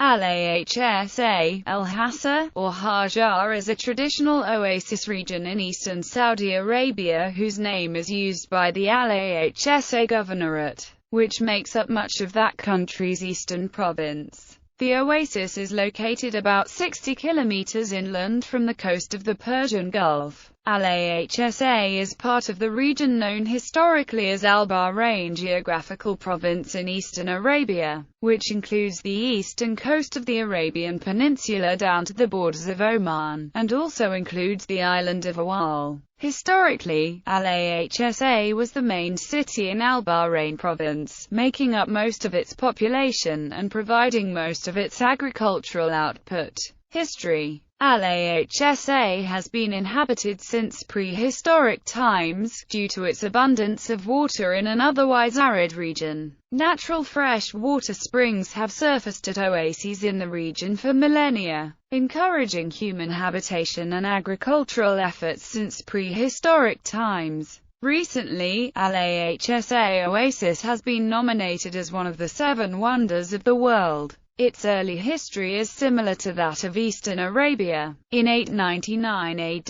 Al-Hasa, Al-Hasa, or Hajar is a traditional oasis region in eastern Saudi Arabia whose name is used by the Al-Hasa Governorate, which makes up much of that country's eastern province. The oasis is located about 60 kilometers inland from the coast of the Persian Gulf. Al-Hasa is part of the region known historically as Al-Bahrain geographical province in eastern Arabia, which includes the eastern coast of the Arabian Peninsula down to the borders of Oman, and also includes the island of Awal. Historically, Al-Hasa was the main city in Al-Bahrain province, making up most of its population and providing most of its agricultural output. History. Al-Hasa has been inhabited since prehistoric times, due to its abundance of water in an otherwise arid region. Natural fresh water springs have surfaced at oases in the region for millennia, encouraging human habitation and agricultural efforts since prehistoric times. Recently, Al-Hasa Oasis has been nominated as one of the 7 wonders of the world. Its early history is similar to that of Eastern Arabia. In 899 AD,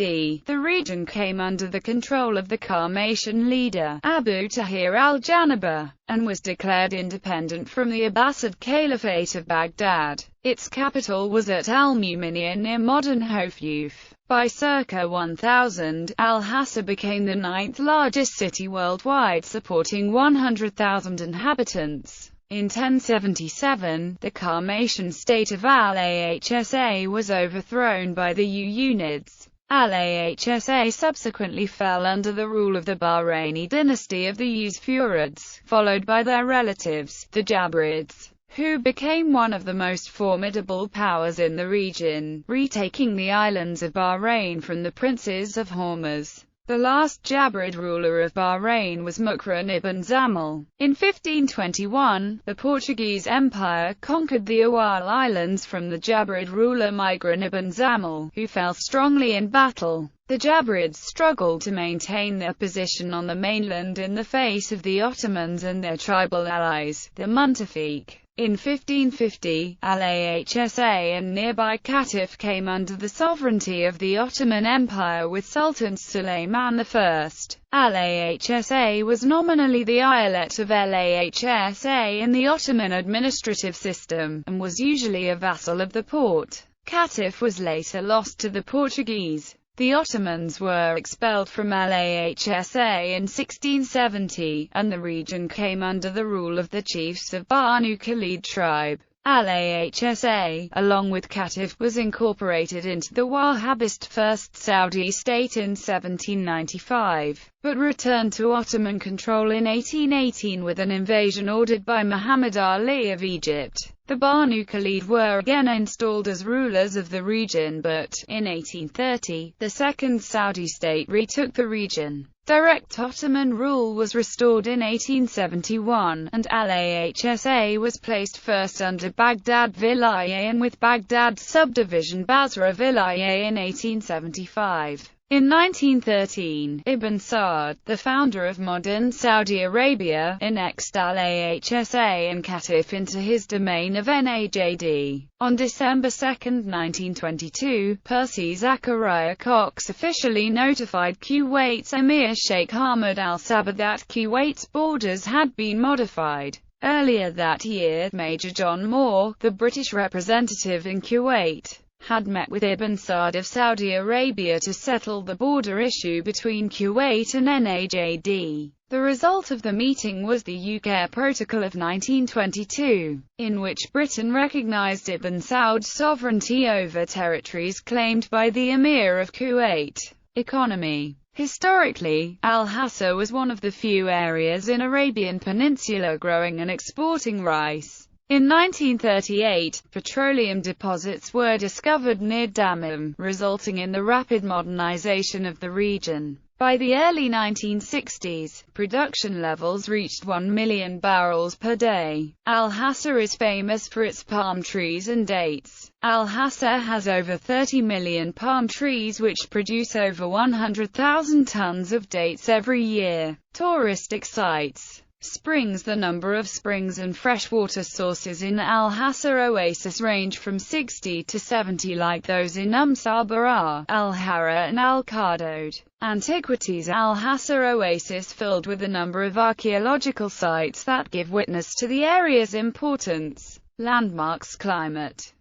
the region came under the control of the Qarmatian leader, Abu Tahir al-Janaba, and was declared independent from the Abbasid Caliphate of Baghdad. Its capital was at Al-Muminiyah near modern Hofuf. By circa 1000, Al-Hasa became the 9th largest city worldwide, supporting 100,000 inhabitants. In 1077, the Qarmatian state of Al-Hasa was overthrown by the Umayyads. Al-Hasa subsequently fell under the rule of the Bahraini dynasty of the Usfurids, followed by their relatives, the Jabrids, who became one of the most formidable powers in the region, retaking the islands of Bahrain from the princes of Hormuz. The last Jabrid ruler of Bahrain was Mukran ibn Zamal. In 1521, the Portuguese Empire conquered the Awal Islands from the Jabrid ruler Migran ibn Zamal, who fell strongly in battle. The Jabrids struggled to maintain their position on the mainland in the face of the Ottomans and their tribal allies, the Muntafiq. In 1550, Al-Hasa and nearby Qatif came under the sovereignty of the Ottoman Empire with Sultan Suleiman I. Al-Hasa was nominally the eyalet of Al-Hasa in the Ottoman administrative system, and was usually a vassal of the Porte. Qatif was later lost to the Portuguese. The Ottomans were expelled from Al-Hasa in 1670, and the region came under the rule of the chiefs of Banu Khalid tribe. Al-Hasa, along with Qatif, was incorporated into the Wahhabist First Saudi state in 1795, but returned to Ottoman control in 1818 with an invasion ordered by Muhammad Ali of Egypt. The Banu Khalid were again installed as rulers of the region, but, in 1830, the Second Saudi state retook the region. Direct Ottoman rule was restored in 1871, and Al-Hasa was placed first under Baghdad Vilayah and with Baghdad subdivision Basra Vilayah in 1875. In 1913, Ibn Saud, the founder of modern Saudi Arabia, annexed Al-Hasa and Qatif into his domain of Najd. On December 2, 1922, Percy Zachariah Cox officially notified Kuwait's Emir Sheikh Ahmad al-Sabah that Kuwait's borders had been modified. Earlier that year, Major John Moore, the British representative in Kuwait, had met with Ibn Saud of Saudi Arabia to settle the border issue between Kuwait and Najd. The result of the meeting was the UK Protocol of 1922, in which Britain recognized Ibn Saud's sovereignty over territories claimed by the Emir of Kuwait. Economy. Historically, Al-Hasa was one of the few areas in Arabian Peninsula growing and exporting rice. In 1938, petroleum deposits were discovered near Dammam, resulting in the rapid modernization of the region. By the early 1960s, production levels reached 1 million barrels per day. Al-Hasa is famous for its palm trees and dates. Al-Hasa has over 30 million palm trees which produce over 100,000 tons of dates every year. Touristic sites. Springs. The number of springs and freshwater sources in Al-Hasa oasis range from 60 to 70 like those in Sabara, Al-Hara and Al-Qadod. Antiquities. Al-Hasa oasis filled with a number of archaeological sites that give witness to the area's importance. Landmarks. Climate.